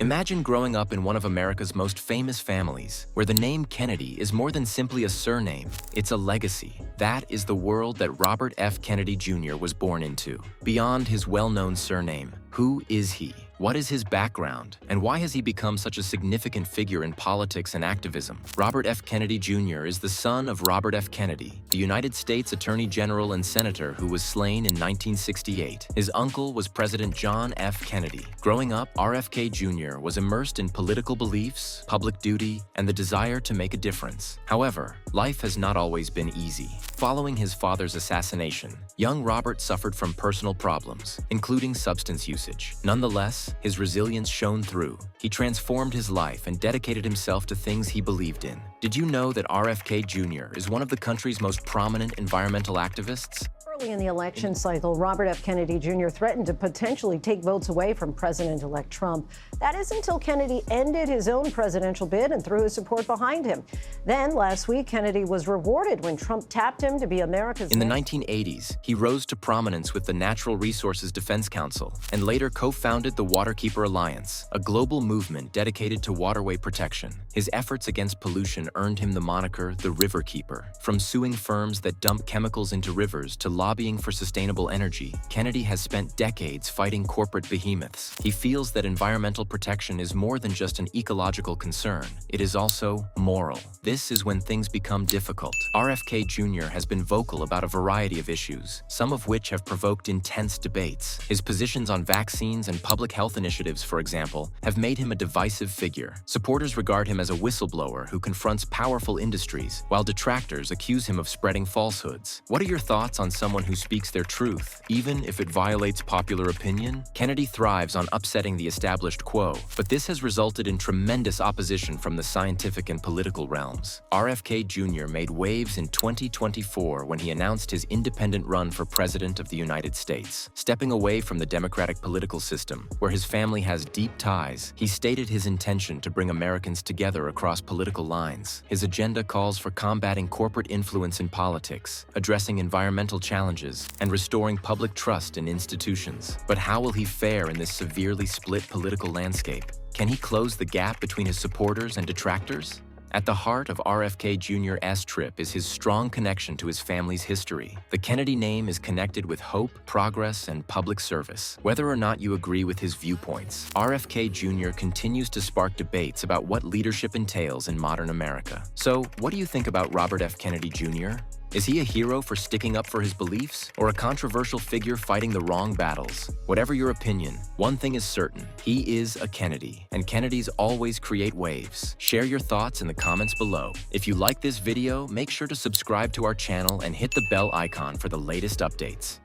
Imagine growing up in one of America's most famous families, where the name Kennedy is more than simply a surname, it's a legacy. That is the world that Robert F. Kennedy Jr. was born into. Beyond his well-known surname, who is he? What is his background, and why has he become such a significant figure in politics and activism? Robert F. Kennedy Jr. is the son of Robert F. Kennedy, the United States Attorney General and Senator who was slain in 1968. His uncle was President John F. Kennedy. Growing up, RFK Jr. was immersed in political beliefs, public duty, and the desire to make a difference. However, life has not always been easy. Following his father's assassination, young Robert suffered from personal problems, including substance usage. Nonetheless, his resilience shone through. He transformed his life and dedicated himself to things he believed in. Did you know that RFK Jr. is one of the country's most prominent environmental activists? Early in the election cycle, Robert F. Kennedy Jr. threatened to potentially take votes away from President-elect Trump. That is until Kennedy ended his own presidential bid and threw his support behind him. Then, last week, Kennedy was rewarded when Trump tapped him to be America's In the 1980s, he rose to prominence with the Natural Resources Defense Council and later co-founded the Waterkeeper Alliance, a global movement dedicated to waterway protection. His efforts against pollution earned him the moniker the Riverkeeper. From suing firms that dump chemicals into rivers to lobbying for sustainable energy, Kennedy has spent decades fighting corporate behemoths. He feels that environmental protection is more than just an ecological concern. It is also moral. This is when things become difficult. RFK Jr. has been vocal about a variety of issues, some of which have provoked intense debates. His positions on vaccines and public health initiatives, for example, have made him a divisive figure. Supporters regard him as a whistleblower who confronts powerful industries, while detractors accuse him of spreading falsehoods. What are your thoughts on someone who speaks their truth, even if it violates popular opinion? Kennedy thrives on upsetting the established quo, but this has resulted in tremendous opposition from the scientific and political realms. RFK Jr. made waves in 2024 when he announced his independent run for president of the United States. Stepping away from the Democratic political system, where his family has deep ties, he stated his intention to bring Americans together across political lines. His agenda calls for combating corporate influence in politics, addressing environmental challenges, and restoring public trust in institutions. But how will he fare in this severely split political landscape? Can he close the gap between his supporters and detractors? At the heart of RFK Jr.'s trip is his strong connection to his family's history. The Kennedy name is connected with hope, progress, and public service. Whether or not you agree with his viewpoints, RFK Jr. continues to spark debates about what leadership entails in modern America. So, what do you think about Robert F. Kennedy Jr.? Is he a hero for sticking up for his beliefs, or a controversial figure fighting the wrong battles? Whatever your opinion, one thing is certain: he is a Kennedy, and Kennedys always create waves. Share your thoughts in the comments below. If you like this video, make sure to subscribe to our channel and hit the bell icon for the latest updates.